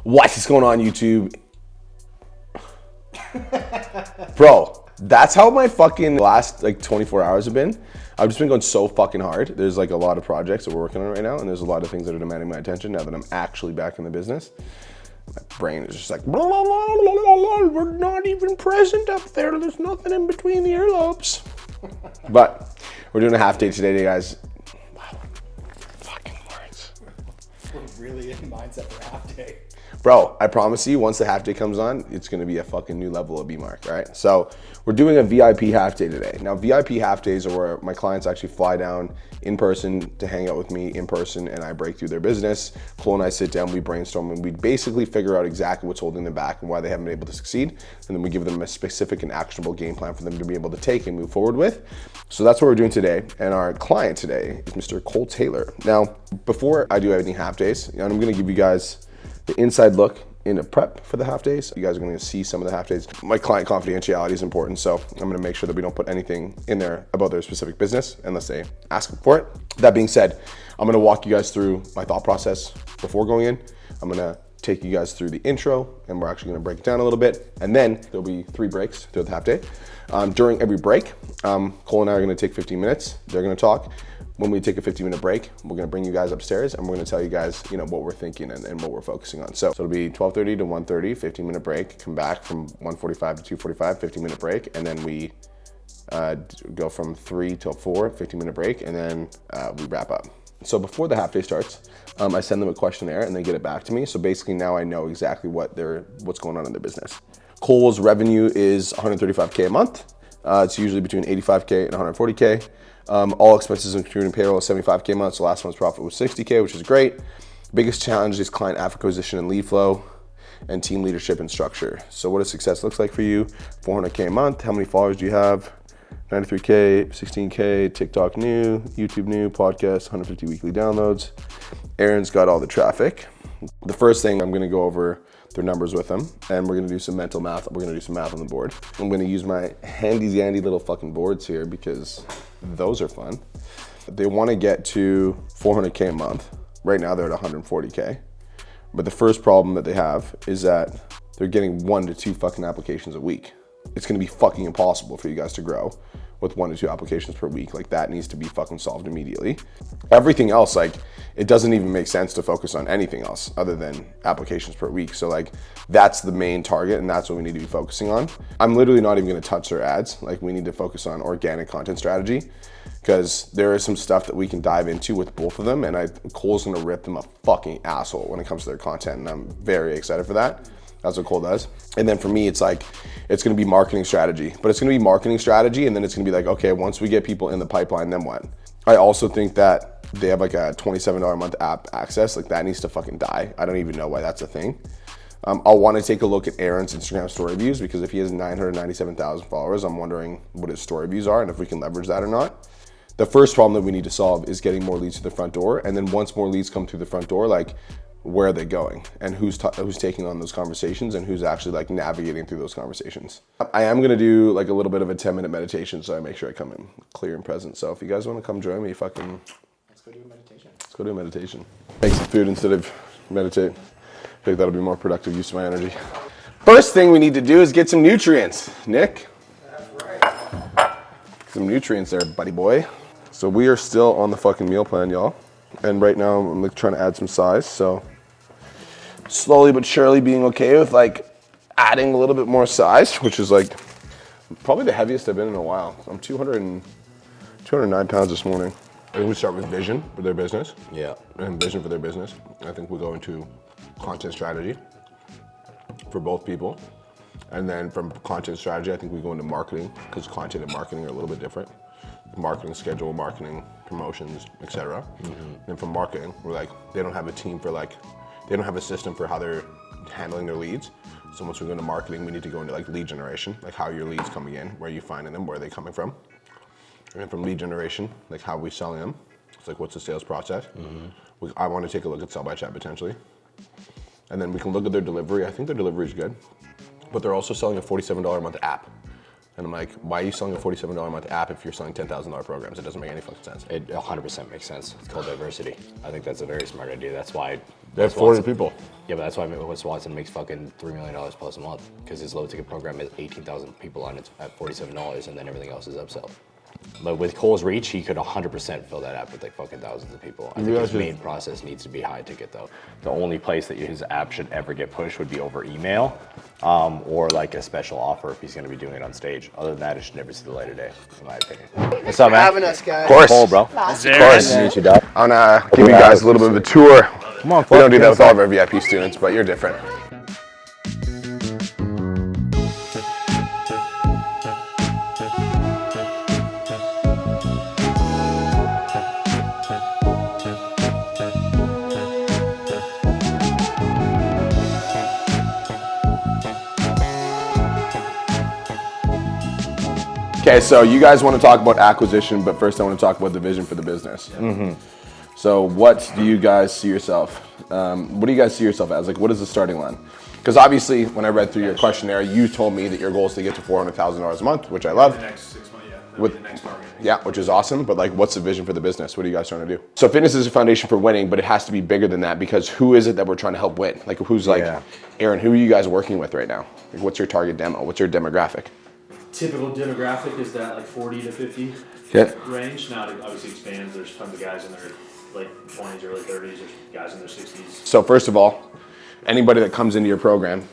What is going on, YouTube? Bro, that's how my fucking last like 24 hours have been. I've just been going so fucking hard. There's like a lot of projects that we're working on right now, and there's a lot of things that are demanding my attention now that I'm actually back in the business. My brain is just like, blah, blah, blah, blah, blah, blah. We're not even present up there. There's nothing in between the earlobes. But we're doing a half day today, guys. Wow, fucking words. We're really in mindset for half day. Bro, I promise you, once the half day comes on, it's gonna be a fucking new level of B-Mark, all right? So we're doing a VIP half day today. Now, VIP half days are where my clients actually fly down in person to hang out with me in person, and I break through their business. Cole and I sit down, we brainstorm, and we basically figure out exactly what's holding them back and why they haven't been able to succeed. And then we give them a specific and actionable game plan for them to be able to take and move forward with. So that's what we're doing today. And our client today is Mr. Cole Taylor. Now, before I do any half days, I'm gonna give you guys the inside look into prep for the half days. You guys are gonna see some of the half days. My client confidentiality is important, so I'm gonna make sure that we don't put anything in there about their specific business unless they ask for it. That being said, I'm gonna walk you guys through my thought process before going in. I'm gonna take you guys through the intro, and we're actually gonna break it down a little bit. And then there'll be 3 breaks throughout the half day. During every break, Cole and I are gonna take 15 minutes. They're gonna talk. When we take a 15-minute break, we're gonna bring you guys upstairs and we're gonna tell you guys, what we're thinking and what we're focusing on. So it'll be 12:30 to 1:30, 15-minute break, come back from 1:45 to 2:45, 15-minute break, and then we go from 3 till 4, 15-minute break, and then we wrap up. So before the half day starts, I send them a questionnaire and they get it back to me. So basically now I know exactly what's going on in their business. Cole's revenue is $135K a month. It's usually between $85K and $140K. All expenses including payroll is $75K a month, so last month's profit was $60K, which is great. Biggest challenge is client acquisition and lead flow, and team leadership and structure. So what does success looks like for you? $400K a month. How many followers do you have? 93K, 16K, TikTok new, YouTube new, podcast, 150 weekly downloads. Aaron's got all the traffic. The first thing, I'm gonna go over their numbers with them, and we're gonna do some mental math. We're gonna do some math on the board. I'm gonna use my handy dandy little fucking boards here because those are fun. They wanna get to 400K a month. Right now they're at 140K. But the first problem that they have is that they're getting 1 to 2 fucking applications a week. It's gonna be fucking impossible for you guys to grow with 1 to 2 applications per week. Like, that needs to be fucking solved immediately. Everything else, like, it doesn't even make sense to focus on anything else other than applications per week. So like, that's the main target and that's what we need to be focusing on. I'm literally not even gonna touch their ads. Like, we need to focus on organic content strategy because there is some stuff that we can dive into with both of them, and Cole's gonna rip them a fucking asshole when it comes to their content, and I'm very excited for that. That's what Cole does. And then for me, it's like, it's gonna be marketing strategy, but it's gonna be marketing strategy, and then it's gonna be like, okay, once we get people in the pipeline, then what? I also think that they have like a $27 a month app access. Like, that needs to fucking die. I don't even know why that's a thing. I'll wanna take a look at Aaron's Instagram story views, because if he has 997,000 followers, I'm wondering what his story views are and if we can leverage that or not. The first problem that we need to solve is getting more leads to the front door. And then once more leads come through the front door, like, where are they going and who's taking on those conversations and who's actually like navigating through those conversations. I am gonna do like a little bit of a 10-minute meditation, so I make sure I come in clear and present. So if you guys wanna come join me, let's go do a meditation. Let's go do a meditation. Make some food instead of meditate. I think that'll be more productive use of my energy. First thing we need to do is get some nutrients. Nick? That's right. Some nutrients there, buddy boy. So we are still on the fucking meal plan, y'all. And right now I'm like trying to add some size, so slowly but surely being okay with like adding a little bit more size, which is like probably the heaviest I've been in a while. I'm 209 pounds this morning. I think we start with vision for their business. Yeah. And vision for their business. I think we'll go into content strategy for both people. And then from content strategy, I think we go into marketing, because content and marketing are a little bit different. Marketing schedule, marketing promotions, etc. And from marketing, we're like, they don't have a team for like, they don't have a system for how they're handling their leads. So once we go into marketing, we need to go into like lead generation, like how are your leads coming in, where are you finding them, where are they coming from? And then from lead generation, like how are we selling them? It's like, what's the sales process? I want to take a look at sell by chat potentially. And then we can look at their delivery. I think their delivery is good, but they're also selling a $47 a month app. And I'm like, why are you selling a $47 a month app if you're selling $10,000 programs? It doesn't make any fucking sense. It 100% makes sense. It's called diversity. I think that's a very smart idea. That's why That's 40 people. Yeah, but that's why Wes Watson makes fucking $3 million plus a month, because his low ticket program is 18,000 people on it at $47, and then everything else is upsell. But with Cole's reach, he could 100% fill that app with like fucking thousands of people. I think his main process needs to be high ticket though. The only place that his app should ever get pushed would be over email, or like a special offer if he's going to be doing it on stage. Other than that, it should never see the light of day, in my opinion. What's up, man? Having us, guys. Of course. Cole, bro. Of course. Nice to meet you, dog. I'm gonna give you guys a little bit of a tour. Come on, We don't do that with all of our VIP students, but you're different. Okay, so you guys want to talk about acquisition, but first I want to talk about the vision for the business. So what do you guys see yourself? What do you guys see yourself as? Like, what is the starting line? Because obviously, when I read through your questionnaire, you told me that your goal is to get to $400,000 a month, which I love. The next 6 months, yeah. That'll be the next target. Yeah, which is awesome. But like, what's the vision for the business? What are you guys trying to do? So fitness is a foundation for winning, but it has to be bigger than that, because who is it that we're trying to help win? Like, who's like, Aaron, who are you guys working with right now? Like, what's your target demo? What's your demographic? Typical demographic is that like 40 to 50 range. Now it obviously expands. There's tons of guys in their late 20s, early 30s. There's guys in their 60s. So first of all, anybody that comes into your program,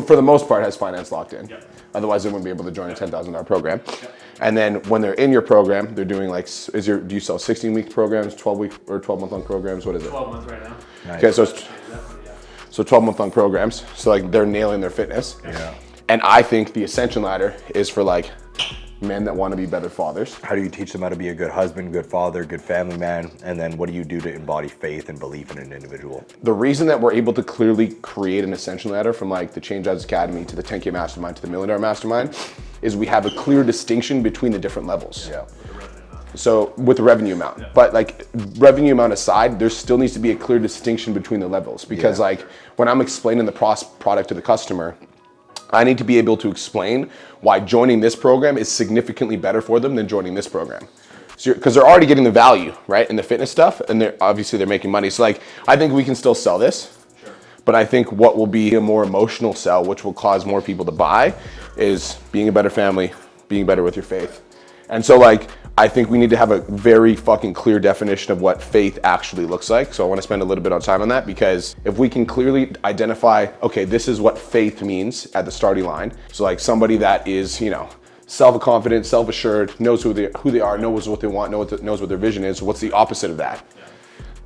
for the most part, has finance locked in. Yep. Otherwise, they wouldn't be able to join a $10,000 program. Yep. And then when they're in your program, they're doing like, do you sell 16-week programs, 12-week or 12-month-long programs? What is it? 12 months right now. Okay, so 12-month-long programs. So like they're nailing their fitness. Yeah. And I think the Ascension ladder is for like men that want to be better fathers. How do you teach them how to be a good husband, good father, good family man? And then what do you do to embody faith and belief in an individual? The reason that we're able to clearly create an Ascension ladder from like the Change Ads Academy to the 10K Mastermind to the $1 Million Mastermind is we have a clear distinction between the different levels. Yeah. So with the revenue amount, but like revenue amount aside, there still needs to be a clear distinction between the levels, because like when I'm explaining the product to the customer, I need to be able to explain why joining this program is significantly better for them than joining this program. So, because they're already getting the value, right, in the fitness stuff, and they're making money. So like, I think we can still sell this, but I think what will be a more emotional sell, which will cause more people to buy, is being a better family, being better with your faith. And so like, I think we need to have a very fucking clear definition of what faith actually looks like. So I want to spend a little bit of time on that, because if we can clearly identify, okay, this is what faith means at the starting line. So like somebody that is, you know, self-confident, self-assured, knows who they are, knows what they want, knows what their vision is. So what's the opposite of that?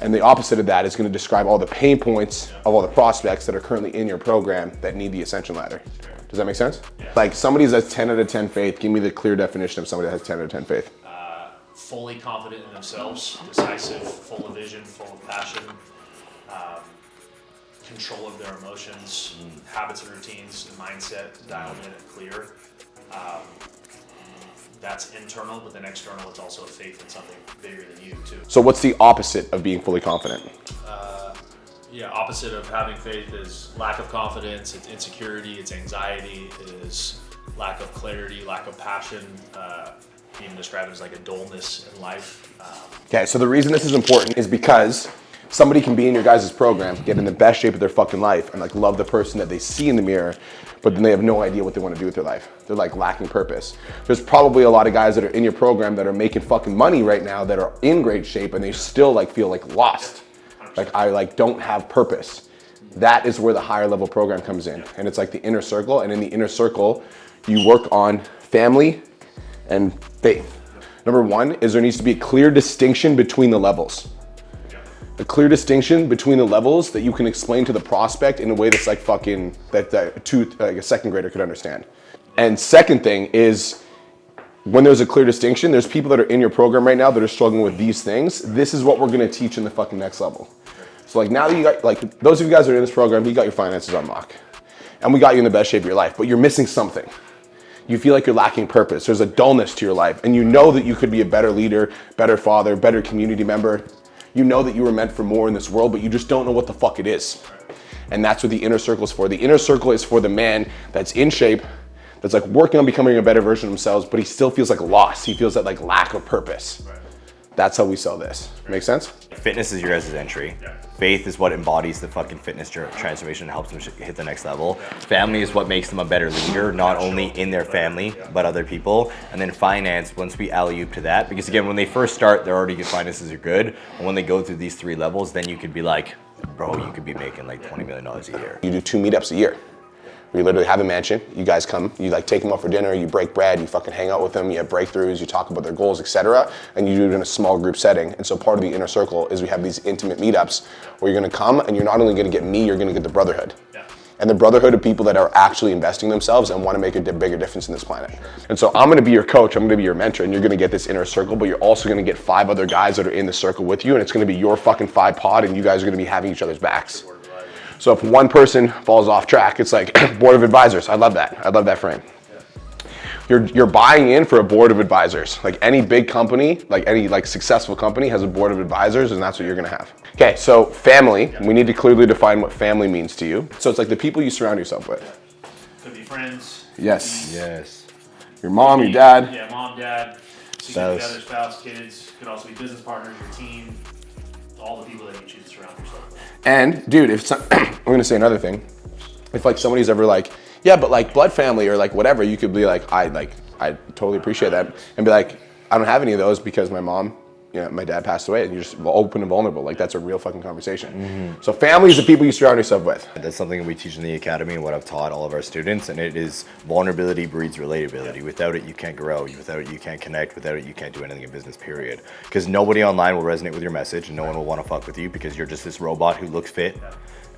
And the opposite of that is going to describe all the pain points of all the prospects that are currently in your program that need the Ascension ladder. Does that make sense? Yeah. Like somebody that's 10 out of 10 faith, give me the clear definition of somebody that has 10 out of 10 faith. Fully confident in themselves, decisive, full of vision, full of passion, control of their emotions, habits and routines, mindset dialed in and clear. That's internal, but then external, it's also a faith in something bigger than you too. So what's the opposite of being fully confident? Opposite of having faith is lack of confidence, it's insecurity, it's anxiety, it is lack of clarity, lack of passion, even described as like a dullness in life. Okay, so the reason this is important is because somebody can be in your guys' program, get in the best shape of their fucking life, and like love the person that they see in the mirror, but then they have no idea what they want to do with their life. They're like lacking purpose. There's probably a lot of guys that are in your program that are making fucking money right now that are in great shape, and they still like feel like lost. Like I like don't have purpose. That is where the higher level program comes in, and it's like the inner circle. And in the inner circle, you work on family and faith. Number one is there needs to be a clear distinction between the levels. A clear distinction between the levels that you can explain to the prospect in a way that's like fucking like a second grader could understand. And second thing is, when there's a clear distinction, there's people that are in your program right now that are struggling with these things. This is what we're gonna teach in the fucking next level. So like now that you got, like those of you guys that are in this program, you got your finances on lock. And we got you in the best shape of your life, but you're missing something. You feel like you're lacking purpose. There's a dullness to your life. And you know that you could be a better leader, better father, better community member. You know that you were meant for more in this world, but you just don't know what the fuck it is. And that's what the inner circle is for. The inner circle is for the man that's in shape, that's like working on becoming a better version of themselves, but he still feels like lost. He feels that like lack of purpose. That's how we sell this. Make sense? Fitness is your guys' entry. Faith is what embodies the fucking fitness transformation and helps them hit the next level. Family is what makes them a better leader, not only in their family, but other people. And then finance, once we alley-oop to that, because again, when they first start, they're already good, finances are good. And when they go through these 3 levels, then you could be like, bro, you could be making like $20 million a year. You do 2 meetups a year. We literally have a mansion. You guys come, you like take them out for dinner, you break bread, you fucking hang out with them, you have breakthroughs, you talk about their goals, etc. And you do it in a small group setting. And so part of the inner circle is we have these intimate meetups where you're gonna come and you're not only gonna get me, you're gonna get the Brotherhood. And the Brotherhood of people that are actually investing themselves and want to make a bigger difference in this planet. And so I'm gonna be your coach, I'm gonna be your mentor, and you're gonna get this inner circle, but you're also gonna get 5 other guys that are in the circle with you, and it's gonna be your fucking 5 pod, and you guys are gonna be having each other's backs. So if one person falls off track, it's like board of advisors. I love that. I love that frame. You're buying in for a board of advisors. Like any big company, like any like successful company has a board of advisors, and that's what you're gonna have. Okay, so family, we need to clearly define what family means to you. So it's like the people you surround yourself with. Could be friends. Yes. Yes. Your mom, your dad. Yeah, mom, dad, significant other, spouse, kids. Could also be business partners, your team, all the people that you choose to surround yourself with. And dude, I'm gonna say another thing. If like somebody's ever like, yeah, but like blood family or like whatever, you could be like, I totally appreciate that, and be like, I don't have any of those because my mom, my dad passed away, and you're just open and vulnerable. Like that's a real fucking conversation. So family is the people you surround yourself with. That's something we teach in the academy and what I've taught all of our students, and it is vulnerability breeds relatability. Without it, you can't grow. Without it, you can't connect. Without it, you can't do anything in business, period. Because nobody online will resonate with your message, and no one will want to fuck with you because you're just this robot who looks fit.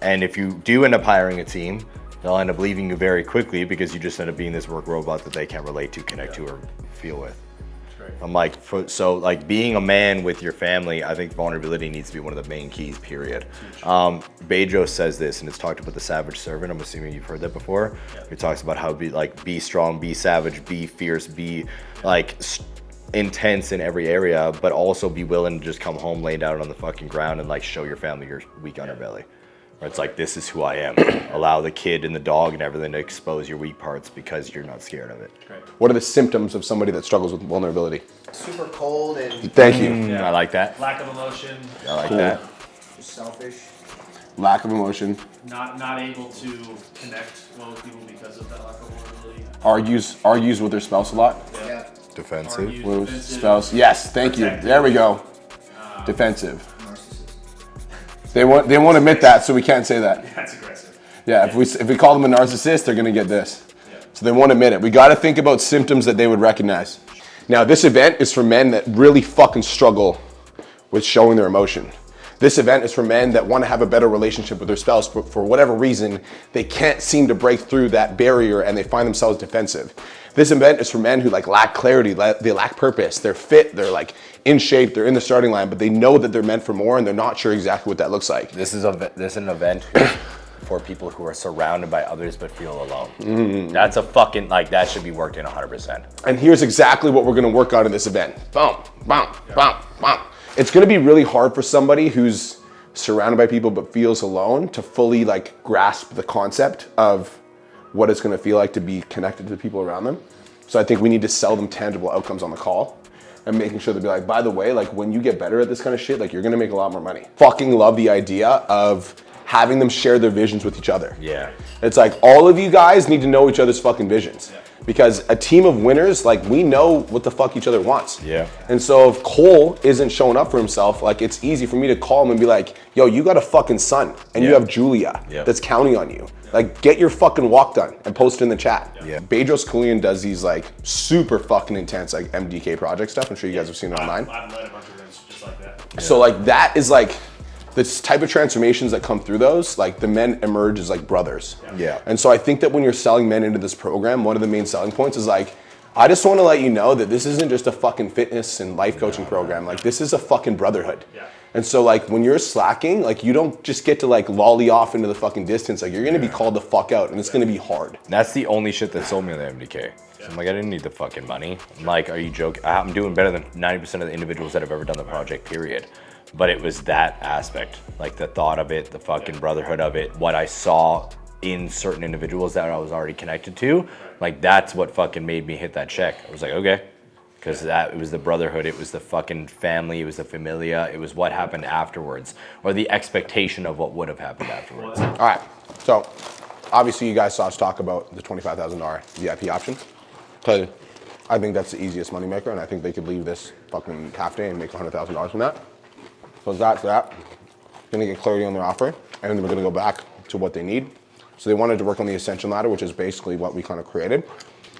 And if you do end up hiring a team, they'll end up leaving you very quickly because you just end up being this work robot that they can't relate to, connect to, or feel with. I'm like, so like being a man with your family, I think vulnerability needs to be one of the main keys, period. Bedros says this, and it's talked about the savage servant. I'm assuming you've heard that before. He talks about how be strong, be savage, be fierce, be like intense in every area, but also be willing to just come home, lay down on the fucking ground and like show your family you're weak underbelly. Where it's like, this is who I am. Allow the kid and the dog and everything to expose your weak parts because you're not scared of it. What are the symptoms of somebody that struggles with vulnerability? Super cold and Thank you. I like that. Lack of emotion. I like that. selfish. Lack of emotion. Not able to connect well with people because of that lack of vulnerability. Argues with their spouse a lot. Yeah. Defensive. Argues, With defensive. spouse. Yes, thank you. Protective. There we go. Defensive. Narcissist. They won't admit that, so we can't say that. That's aggressive. Yeah, if we call them a narcissist, they're gonna get this. So they won't admit it. We gotta think about symptoms that they would recognize. Now, this event is for men that really fucking struggle with showing their emotion. This event is for men that want to have a better relationship with their spouse, but for whatever reason, they can't seem to break through that barrier and they find themselves defensive. This event is for men who lack clarity, they lack purpose, they're fit, they're in shape, they're in the starting line, but they know that they're meant for more and they're not sure exactly what that looks like. This is an event for people who are surrounded by others but feel alone. That's a fucking, that should be worked in 100%. And here's exactly what we're gonna work on in this event. Boom, boom, boom, boom. It's gonna be really hard for somebody who's surrounded by people but feels alone to fully grasp the concept of what it's gonna feel like to be connected to the people around them. So I think we need to sell them tangible outcomes on the call and making sure they'll be like, by the way, when you get better at this kind of shit, you're gonna make a lot more money. Fucking love the idea of having them share their visions with each other. Yeah. It's all of you guys need to know each other's fucking visions. Because a team of winners, we know what the fuck each other wants. Yeah. And so if Cole isn't showing up for himself, it's easy for me to call him and be like, yo, you got a fucking son and you have Julia that's counting on you. Get your fucking walk done and post it in the chat. Yeah. Bedros Koulian does these super fucking intense MDK project stuff. I'm sure you guys have seen it online. I've led a bunch of events just like that. Yeah. So that is the type of transformations that come through those, the men emerge as brothers. Yeah. And so I think that when you're selling men into this program, one of the main selling points is I just want to let you know that this isn't just a fucking fitness and life coaching program. This is a fucking brotherhood. Yeah. And so when you're slacking, you don't just get to lolly off into the fucking distance. You're gonna be called the fuck out and it's gonna be hard. That's the only shit that sold me on the MDK. So I'm I didn't need the fucking money. I'm are you joking? I'm doing better than 90% of the individuals that have ever done the project, period. But it was that aspect, the thought of it, the fucking brotherhood of it, what I saw in certain individuals that I was already connected to, that's what fucking made me hit that check. I was like, okay, Because it was the brotherhood, it was the fucking family, it was the familia, it was what happened afterwards, or the expectation of what would have happened afterwards. All right, so obviously you guys saw us talk about the $25,000 VIP option, because I think that's the easiest moneymaker, and I think they could leave this fucking half day and make $100,000 from that. So that's that. Gonna get clarity on their offer, and then we're gonna go back to what they need. So they wanted to work on the Ascension ladder, which is basically what we kind of created.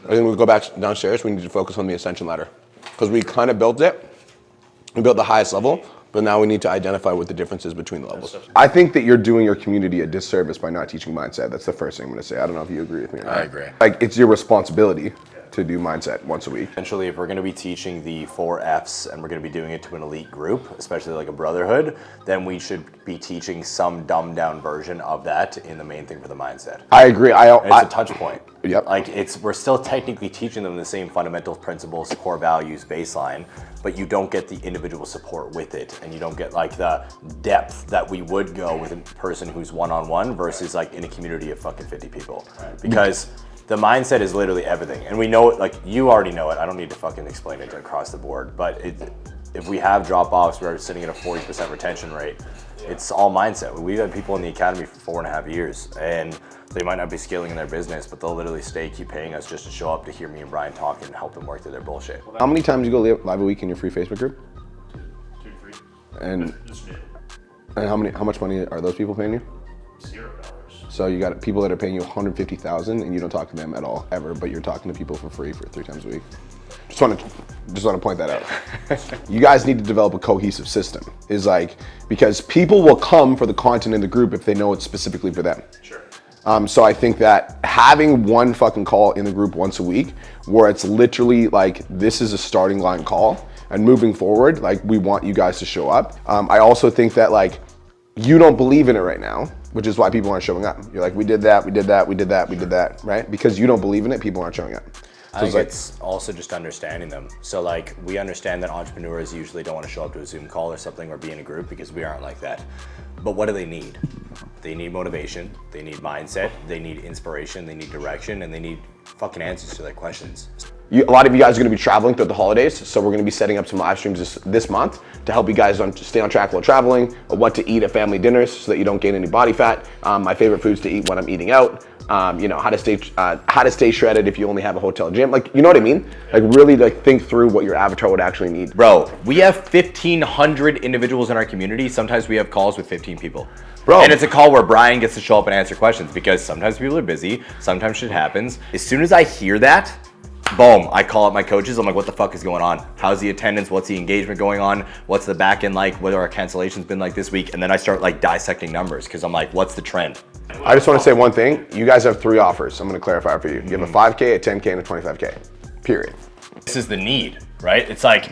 I think we go back downstairs, we need to focus on the Ascension ladder. Because we kind of built it, we built the highest level, but now we need to identify what the difference is between the levels. I think that you're doing your community a disservice by not teaching mindset. That's the first thing I'm gonna say. I don't know if you agree with me or not. I agree. Like, it's your responsibility to do mindset once a week. Essentially, if we're going to be teaching the 4 Fs and we're going to be doing it to an elite group, especially like a brotherhood, then we should be teaching some dumbed down version of that in the main thing for the mindset. I agree. It's a touch point. Yep. Like we're still technically teaching them the same fundamental principles, core values, baseline, but you don't get the individual support with it, and you don't get like the depth that we would go with a person who's one-on-one versus like in a community of fucking 50 people. Because the mindset is literally everything, and we know it. Like you already know it. I don't need to fucking explain it across the board. But if we have drop-offs, we're sitting at a 40% retention rate. It's all mindset. We've had people in the academy for 4.5 years, and they might not be scaling in their business, but they'll literally keep paying us just to show up to hear me and Brian talk and help them work through their bullshit. How many times you go live a week in your free Facebook group? 2 to 3. And Just me. how much money are those people paying you? $0. So you got people that are paying you $150,000 and you don't talk to them at all ever, but you're talking to people for free for 3 times a week. Just want to point that out. You guys need to develop a cohesive system. Is like, because people will come for the content in the group if they know it's specifically for them. Sure. So I think that having one fucking call in the group once a week, where it's literally like, this is a starting line call, and moving forward, like we want you guys to show up. I also think that like, you don't believe in it right now, which is why people aren't showing up. You're like, we did that, right? Because you don't believe in it, people aren't showing up. So I think it's also just understanding them. So like we understand that entrepreneurs usually don't want to show up to a Zoom call or something or be in a group because we aren't like that. But what do they need? They need motivation, they need mindset, they need inspiration, they need direction, and they need fucking answers to their questions. A lot of you guys are going to be traveling throughout the holidays, so we're going to be setting up some live streams this month to help you guys stay on track while traveling, what to eat at family dinners so that you don't gain any body fat, my favorite foods to eat when I'm eating out, how to stay shredded if you only have a hotel gym, like, you know what I mean? Like really like think through what your avatar would actually need. Bro, we have 1,500 individuals in our community. Sometimes we have calls with 15 people. Bro. And it's a call where Brian gets to show up and answer questions because sometimes people are busy, sometimes shit happens. As soon as I hear that, boom, I call up my coaches. I'm like, what the fuck is going on? How's the attendance? What's the engagement going on? What's the back end like? What are our cancellations been like this week? And then I start like dissecting numbers because I'm like, what's the trend? I just want to say one thing. You guys have 3 offers. I'm going to clarify for you. You have a 5K, a 10K, and a 25K. Period. This is the need, right? It's like,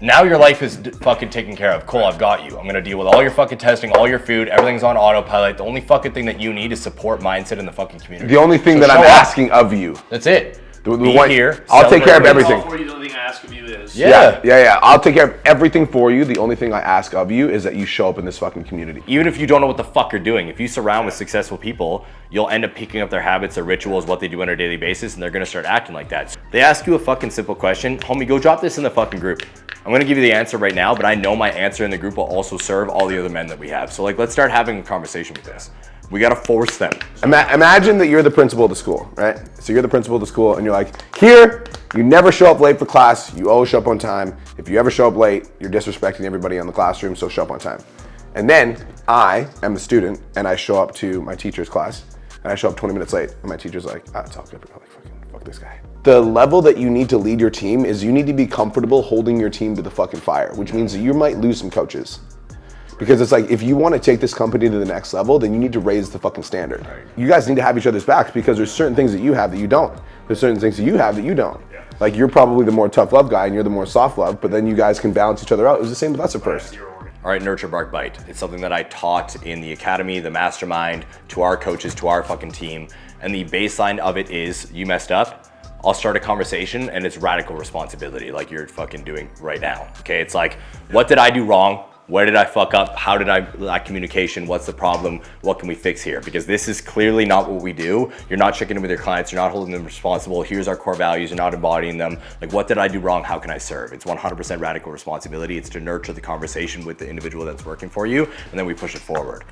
now your life is fucking taken care of. Cool, I've got you. I'm gonna deal with all your fucking testing, all your food, everything's on autopilot. The only fucking thing that you need is support mindset in the fucking community. The only thing So that I'm show up. asking of you. That's it. The Be one- here. I'll take care of celebrate. everything. All for you, the only thing I ask of you is Yeah. I'll take care of everything for you. The only thing I ask of you is that you show up in this fucking community. Even if you don't know what the fuck you're doing, if you surround with successful people, you'll end up picking up their habits, their rituals, what they do on a daily basis, and they're gonna start acting like that. They ask you a fucking simple question, homie, go drop this in the fucking group. I'm gonna give you the answer right now, but I know my answer in the group will also serve all the other men that we have. So like, let's start having a conversation with this. We gotta force them. Imagine that you're the principal of the school, right? So you're the principal of the school and you're like, here, you never show up late for class, you always show up on time. If you ever show up late, you're disrespecting everybody in the classroom, so show up on time. And then I am the student and I show up to my teacher's class and I show up 20 minutes late and my teacher's like, it's all good, bro. Like, fuck this guy. The level that you need to lead your team is you need to be comfortable holding your team to the fucking fire, which means that you might lose some coaches. Because it's like, if you want to take this company to the next level, then you need to raise the fucking standard. Right. You guys need to have each other's backs because there's certain things that you have that you don't. There's certain things that you have that you don't. Yeah. Like you're probably the more tough love guy and you're the more soft love, but then you guys can balance each other out. It was the same with us at first. All right, nurture, bark, bite. It's something that I taught in the academy, the mastermind, to our coaches, to our fucking team. And the baseline of it is, you messed up, I'll start a conversation and it's radical responsibility like you're fucking doing right now. Okay, it's like, what did I do wrong? Where did I fuck up? How did I lack communication? What's the problem? What can we fix here? Because this is clearly not what we do. You're not checking in with your clients. You're not holding them responsible. Here's our core values. You're not embodying them. Like, what did I do wrong? How can I serve? It's 100% radical responsibility. It's to nurture the conversation with the individual that's working for you, and then we push it forward.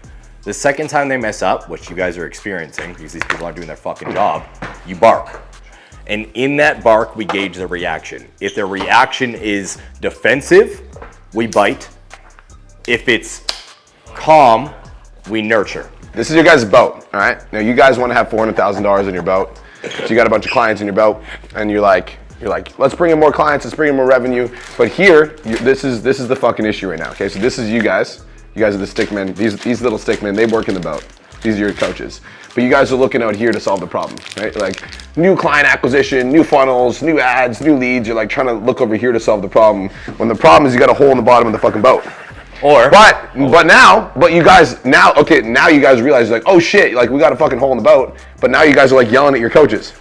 The second time they mess up, which you guys are experiencing because these people aren't doing their fucking job, you bark. And in that bark, we gauge the reaction. If their reaction is defensive, we bite. If it's calm, we nurture. This is your guys' boat, all right? Now you guys want to have $400,000 in your boat. So you got a bunch of clients in your boat, and you're like, let's bring in more clients, let's bring in more revenue. But here, this is the fucking issue right now. Okay, so this is you guys. You guys are the stickmen. These little stickmen, they work in the boat. These are your coaches. But you guys are looking out here to solve the problem, right? Like new client acquisition, new funnels, new ads, new leads. You're like trying to look over here to solve the problem. When the problem is you got a hole in the bottom of the fucking boat. But you guys now you guys realize like, oh shit, like we got a fucking hole in the boat. But now you guys are like yelling at your coaches.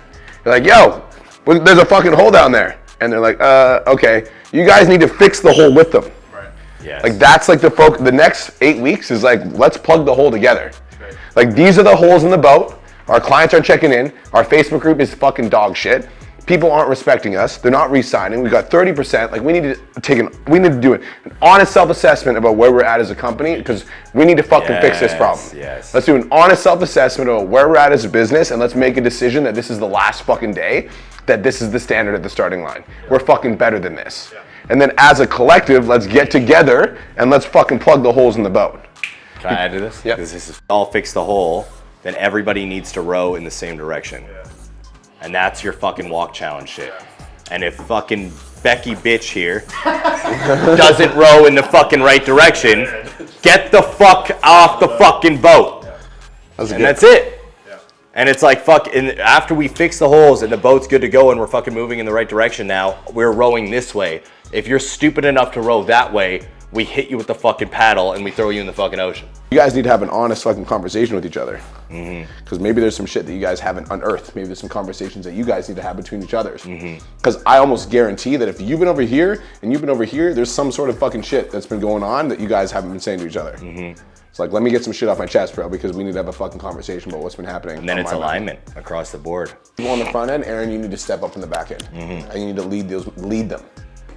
You're like, yo, there's a fucking hole down there. And they're like, okay. You guys need to fix the hole with them. Right. Yes. Like that's like the next 8 weeks is like, let's plug the hole together. Right. Like these are the holes in the boat. Our clients aren't checking in. Our Facebook group is fucking dog shit. People aren't respecting us. They're not re-signing. We got 30%. Like we need to do an honest self-assessment about where we're at as a company because we need to fucking fix this problem. Yes. Let's do an honest self-assessment about where we're at as a business and let's make a decision that this is the last fucking day, that this is the standard at the starting line. We're fucking better than this. Yeah. And then as a collective, let's get together and let's fucking plug the holes in the boat. Can I add to this? Yeah. Because this is all fix the hole, then everybody needs to row in the same direction. Yeah. And that's your fucking walk challenge shit. And if fucking Becky bitch here doesn't row in the fucking right direction, get the fuck off the fucking boat. That's it. Yeah. And it's like, fuck, and after we fix the holes and the boat's good to go and we're fucking moving in the right direction now, we're rowing this way. If you're stupid enough to row that way, we hit you with the fucking paddle and we throw you in the fucking ocean. You guys need to have an honest fucking conversation with each other. Because maybe there's some shit that you guys haven't unearthed. Maybe there's some conversations that you guys need to have between each others. Because I almost guarantee that if you've been over here and you've been over here, there's some sort of fucking shit that's been going on that you guys haven't been saying to each other. It's like, let me get some shit off my chest, bro, because we need to have a fucking conversation about what's been happening. And then it's alignment across the board. You on the front end, Aaron, you need to step up in the back end. And you need to lead them.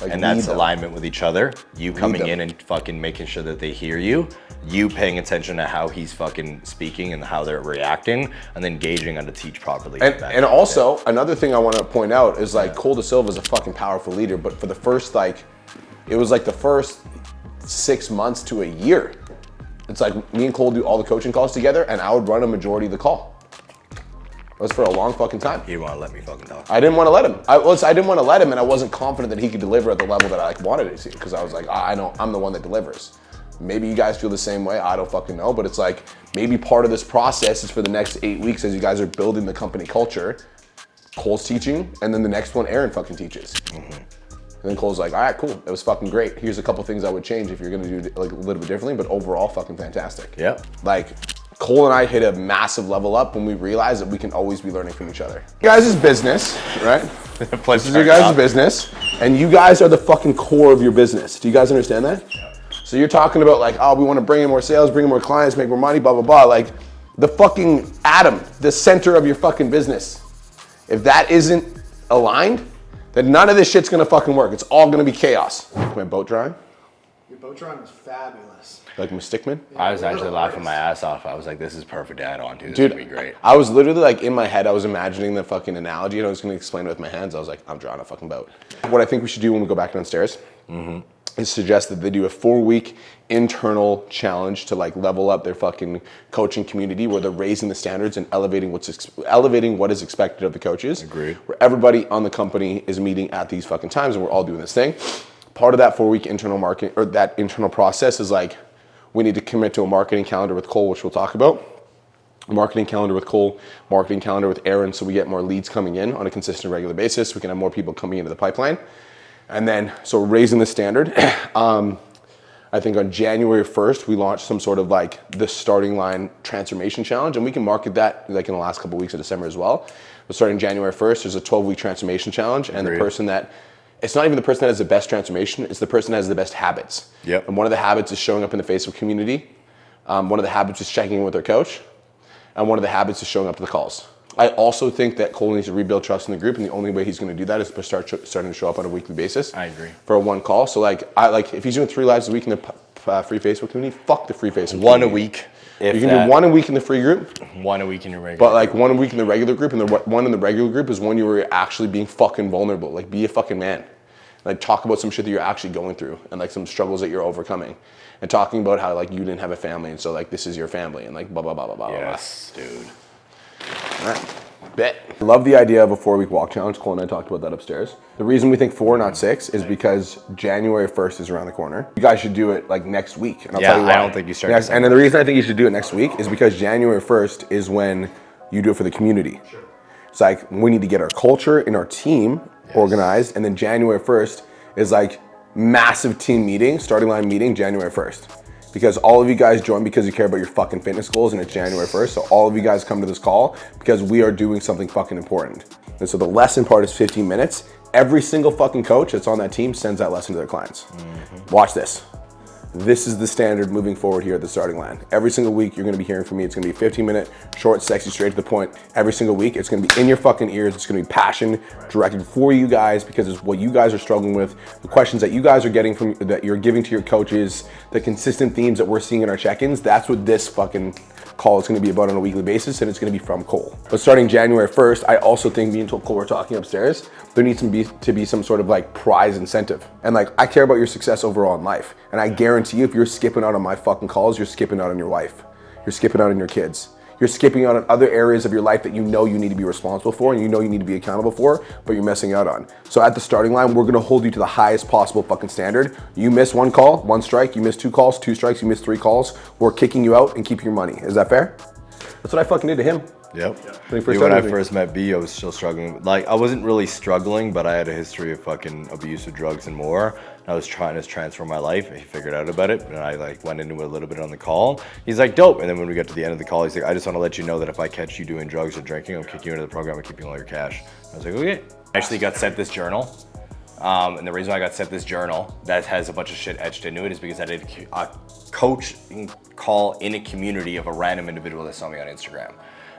Like, and that's lead them. alignment with each other. You coming them. in and fucking making sure that they hear you. You paying attention to how he's fucking speaking and how they're reacting, and then gauging on to teach properly. And also, another thing I want to point out is like Cole DeSilva is a fucking powerful leader, but for the first it was like the first 6 months to a year. It's like me and Cole do all the coaching calls together, and I would run a majority of the call. It was for a long fucking time. He didn't want to let me fucking talk. I didn't want to let him. I didn't want to let him, and I wasn't confident that he could deliver at the level that I wanted it to, because I was like, I know I'm the one that delivers. Maybe you guys feel the same way. I don't fucking know, but it's like maybe part of this process is for the next 8 weeks as you guys are building the company culture. Cole's teaching, and then the next one Aaron fucking teaches. And then Cole's like, all right, cool. It was fucking great. Here's a couple things I would change if you're gonna do like a little bit differently, but overall, fucking fantastic. Yeah. Like, Cole and I hit a massive level up when we realized that we can always be learning from each other. You guys' business, right? This is your guys' business, and you guys are the fucking core of your business. Do you guys understand that? Yeah. So you're talking about like, oh, we want to bring in more sales, bring in more clients, make more money, blah, blah, blah. Like, the fucking atom, the center of your fucking business. If that isn't aligned, then none of this shit's gonna fucking work. It's all gonna be chaos. My boat drawing? Your boat drawing was fabulous. Like my stickman? I was actually laughing my ass off. I was like, this is perfect to add on to. This Dude, would be great. I was literally like in my head, I was imagining the fucking analogy and I was gonna explain it with my hands. I was like, I'm drawing a fucking boat. What I think we should do when we go back downstairs is suggest that they do a 4-week internal challenge to like level up their fucking coaching community where they're raising the standards and elevating what is expected of the coaches. Agreed. Where everybody on the company is meeting at these fucking times and we're all doing this thing. Part of that 4-week internal marketing or that internal process is like, we need to commit to a marketing calendar with Cole, which we'll talk about. A marketing calendar with Cole, marketing calendar with Aaron, so we get more leads coming in on a consistent, regular basis. We can have more people coming into the pipeline. And then, so we're raising the standard. I think on January 1st, we launched some sort of like the starting line transformation challenge, and we can market that like in the last couple of weeks of December as well. But starting January 1st, there's a 12-week transformation challenge, and the person that it's not even the person that has the best transformation, it's the person that has the best habits. Yep. And one of the habits is showing up in the Facebook community. One of the habits is checking in with their coach. And one of the habits is showing up to the calls. I also think that Cole needs to rebuild trust in the group, and the only way he's going to do that is by starting to show up on a weekly basis. I agree. For a one call. So if he's doing 3 lives a week in the free Facebook community, fuck the free Facebook One community. a week. You can do 1 a week in the free group. 1 a week in your regular. But like 1 a week in the regular group, and the one in the regular group is when you were actually being fucking vulnerable. Like, be a fucking man. Like, talk about some shit that you're actually going through, and like some struggles that you're overcoming, and talking about how like you didn't have a family, and so like this is your family, and like blah blah blah blah blah. Yes, dude. All right. Bet. I love the idea of a 4-week walk challenge. Cole and I talked about that upstairs. The reason we think 4, not 6, is because January 1st is around the corner. You guys should do it like next week, and I'll tell you why. I don't think you start. And then the reason I think you should do it next week is because January 1st is when you do it for the community. Sure. It's like we need to get our culture and our team organized, and then January 1st is like massive team meeting, starting line meeting, January 1st. Because all of you guys join because you care about your fucking fitness goals, and it's January 1st. So all of you guys come to this call because we are doing something fucking important. And so the lesson part is 15 minutes. Every single fucking coach that's on that team sends that lesson to their clients. Watch this. This is the standard moving forward here at the starting line. Every single week you're gonna be hearing from me. It's gonna be a 15-minute, short, sexy, straight to the point. Every single week, it's gonna be in your fucking ears. It's gonna be passion directed for you guys because it's what you guys are struggling with, the questions that you guys are getting from, that you're giving to your coaches, the consistent themes that we're seeing in our check-ins. That's what this fucking call is gonna be about on a weekly basis, and it's gonna be from Cole. But starting January 1st, I also think me and Cole were talking upstairs, there needs to be some sort of like prize incentive. And like, I care about your success overall in life. And I guarantee you, if you're skipping out on my fucking calls, you're skipping out on your wife. You're skipping out on your kids. You're skipping out on other areas of your life that you know you need to be responsible for and you know you need to be accountable for, but you're missing out on. So at the starting line, we're gonna hold you to the highest possible fucking standard. You miss 1 call, 1 strike. You miss 2 calls, 2 strikes. You miss 3 calls. We're kicking you out and keeping your money. Is that fair? That's what I fucking did to him. Yep. When I first met B, I was still struggling. Like, I wasn't really struggling, but I had a history of fucking abuse of drugs and more. I was trying to transform my life. He figured out about it, and I like went into it a little bit on the call. He's like, dope. And then when we got to the end of the call, he's like, I just want to let you know that if I catch you doing drugs or drinking, I'm kicking you into the program and keeping all your cash. I was like, okay. I actually got sent this journal. And the reason I got sent this journal that has a bunch of shit etched into it is because I did a coaching call in a community of a random individual that saw me on Instagram.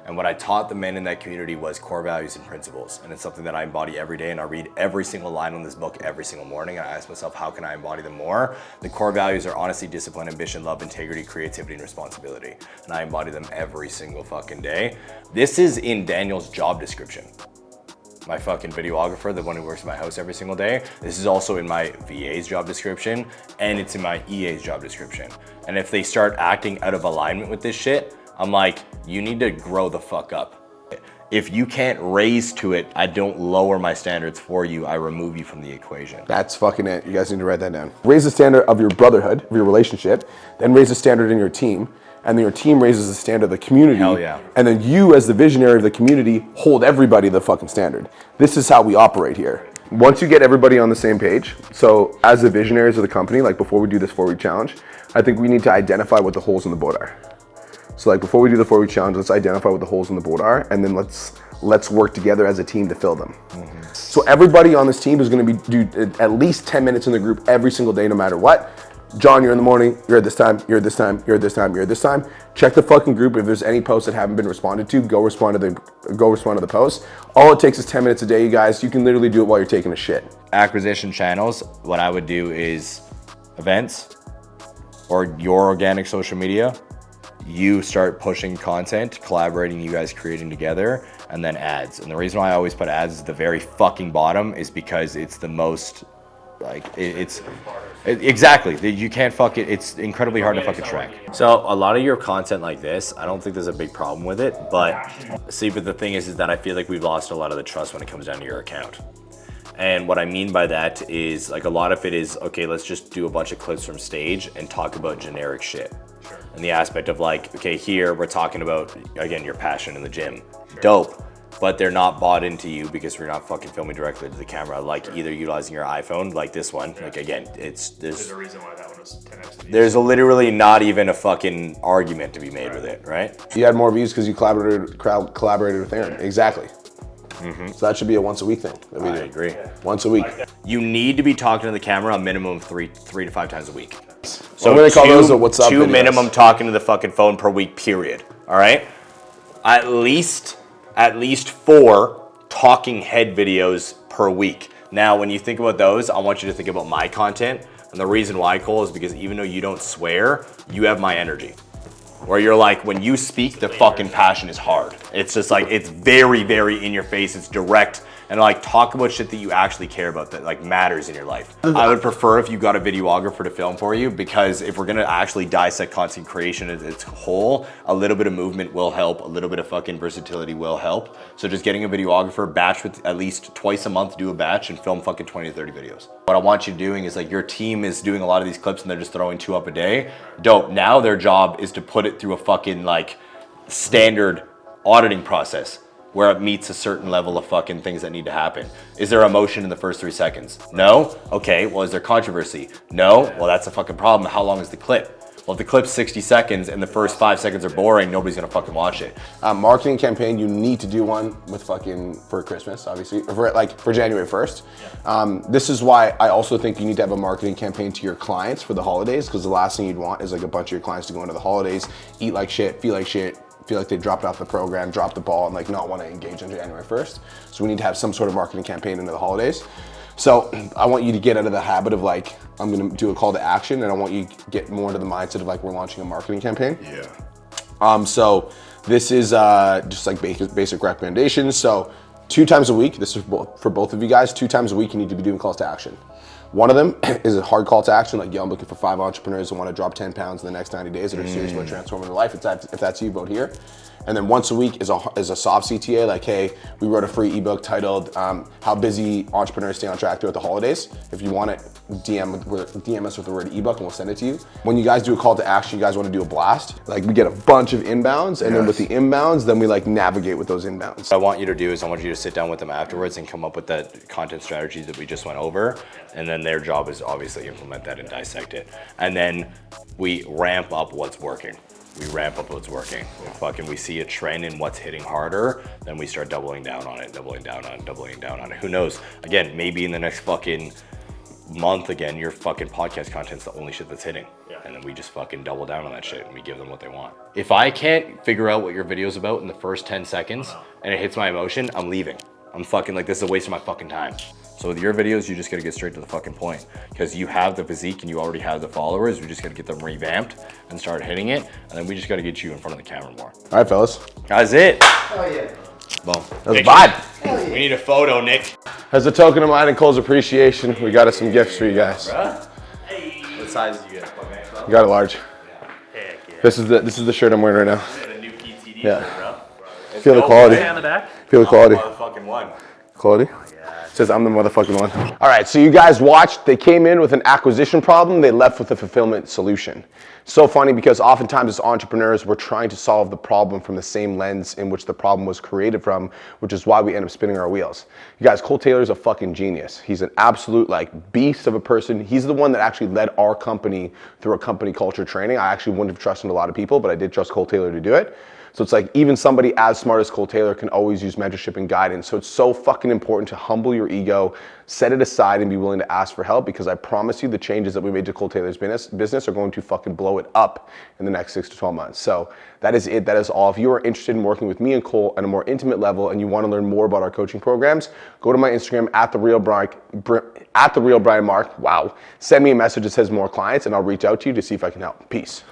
And what I taught the men in that community was core values and principles. And it's something that I embody every day, and I read every single line on this book every single morning. And I ask myself, how can I embody them more? The core values are honesty, discipline, ambition, love, integrity, creativity, and responsibility. And I embody them every single fucking day. This is in Daniel's job description. My fucking videographer, the one who works in my house every single day. This is also in my VA's job description, and it's in my EA's job description. And if they start acting out of alignment with this shit, I'm like, you need to grow the fuck up. If you can't raise to it, I don't lower my standards for you. I remove you from the equation. That's fucking it. You guys need to write that down. Raise the standard of your brotherhood, of your relationship, then raise the standard in your team, and then your team raises the standard of the community. Hell yeah. And then you, as the visionary of the community, hold everybody to the fucking standard. This is how we operate here. Once you get everybody on the same page, so as the visionaries of the company, like before we do this 4-week challenge, I think we need to identify what the holes in the boat are. So like before we do the 4-week challenge, let's identify what the holes in the boat are, and then let's work together as a team to fill them. Mm-hmm. So everybody on this team is gonna do at least 10 minutes in the group every single day, no matter what. John, you're in the morning, you're at this time, you're at this time, you're at this time, you're at this time. Check the fucking group. If there's any posts that haven't been responded to, go respond to the post. All it takes is 10 minutes a day, you guys. You can literally do it while you're taking a shit. Acquisition channels, what I would do is events or your organic social media. You start pushing content, collaborating, you guys creating together, and then ads. And the reason why I always put ads at the very fucking bottom is because it's the most, like, exactly. You can't fuck it. It's incredibly hard to fucking track. So a lot of your content like this, I don't think there's a big problem with it, but see, but the thing is that I feel like we've lost a lot of the trust when it comes down to your account. And what I mean by that is, like, a lot of it is, okay, let's just do a bunch of clips from stage and talk about generic shit. Sure. And the aspect of like, okay, here we're talking about, again, your passion in the gym. Sure. Dope. But they're not bought into you because we're not fucking filming directly to the camera, like either utilizing your iPhone, like this one. Yeah. Like, again, there's a reason why that one was 10x. There's literally not even a fucking argument to be made with it, right? You had more views because you collaborated with Aaron. Exactly. Mm-hmm. So that should be a once a week thing that we do. I agree. Once a week. you need to be talking to the camera a minimum of three to 5 times a week. So I'm gonna call those the what's up 2 videos. minimum talking to the fucking phone per week, period. All right? At least 4 talking head videos per week. Now, when you think about those, I want you to think about my content. And the reason why, Cole, is because even though you don't swear, you have my energy. Where you're like, when you speak, the fucking passion is hard. It's just like, it's very, very in your face. It's direct. And like, talk about shit that you actually care about that like matters in your life. I would prefer if you got a videographer to film for you, because if we're gonna actually dissect content creation as its whole, a little bit of movement will help, a little bit of fucking versatility will help. So just getting a videographer, batch with at least twice a month, do a batch and film fucking 20 to 30 videos. What I want you doing is like, your team is doing a lot of these clips and they're just throwing 2 up a day. Dope. Now their job is to put it through a fucking like standard auditing process, where it meets a certain level of fucking things that need to happen. Is there emotion in the first 3 seconds? No? Okay, well, is there controversy? No? Well, that's a fucking problem. How long is the clip? Well, if the clip's 60 seconds and the first 5 seconds are boring, nobody's gonna fucking watch it. Marketing campaign, you need to do one with for Christmas, obviously, for January 1st. This is why I also think you need to have a marketing campaign to your clients for the holidays, because the last thing you'd want is like a bunch of your clients to go into the holidays, eat like shit, feel like they dropped off the program, dropped the ball, and like not want to engage on January 1st. So we need to have some sort of marketing campaign into the holidays. So I want you to get out of the habit of like, I'm gonna do a call to action, and I want you to get more into the mindset of like, we're launching a marketing campaign. Yeah. So this is just like basic recommendations. So 2 times a week, this is for both of you guys, 2 times a week you need to be doing calls to action. One of them is a hard call to action, like, yo, I'm looking for 5 entrepreneurs who want to drop 10 pounds in the next 90 days that are serious about transforming their life. If that's you, vote here. And then once a week is a soft CTA, like, hey, we wrote a free ebook titled How Busy Entrepreneurs Stay on Track Throughout the Holidays. If you want it, DM us with the word ebook and we'll send it to you. When you guys do a call to action, you guys want to do a blast. Like, we get a bunch of inbounds, and then with the inbounds, then we like navigate with those inbounds. What I want you to do is I want you to sit down with them afterwards and come up with that content strategy that we just went over. And then their job is obviously implement that and dissect it. And then we ramp up what's working. If we see a trend in what's hitting harder, then we start doubling down on it. Who knows? Again, maybe in the next fucking month, again, your fucking podcast content's the only shit that's hitting. Yeah. And then we just fucking double down on that shit and we give them what they want. If I can't figure out what your video's about in the first 10 seconds and it hits my emotion, I'm leaving. I'm fucking like, this is a waste of my fucking time. So with your videos, you just gotta get straight to the fucking point, because you have the physique and you already have the followers. We just gotta get them revamped and start hitting it. And then we just gotta get you in front of the camera more. All right, fellas. That's it. Hell yeah. Boom. That was a vibe. Hell yeah. We need a photo, Nick. As a token of mine and Cole's appreciation, we got us some gifts for you guys. What size do you get? You got it large. Heck yeah. This is the shirt I'm wearing right now. The new PTD Yeah. bro. Feel the quality. Hey, on the back. Feel the quality. Motherfucking one. Quality? It says I'm the motherfucking one. All right, so you guys watched. They came in with an acquisition problem. They left with a fulfillment solution. So funny, because oftentimes as entrepreneurs, we're trying to solve the problem from the same lens in which the problem was created from, which is why we end up spinning our wheels. You guys, Cole Taylor's a fucking genius. He's an absolute like beast of a person. He's the one that actually led our company through a company culture training. I actually wouldn't have trusted a lot of people, but I did trust Cole Taylor to do it. So it's like, even somebody as smart as Cole Taylor can always use mentorship and guidance. So it's so fucking important to humble your ego, set it aside, and be willing to ask for help, because I promise you the changes that we made to Cole Taylor's business are going to fucking blow it up in the next 6 to 12 months. So that is it. That is all. If you are interested in working with me and Cole at a more intimate level and you want to learn more about our coaching programs, go to my Instagram at the real Brian Mark. Wow. Send me a message that says more clients, and I'll reach out to you to see if I can help. Peace.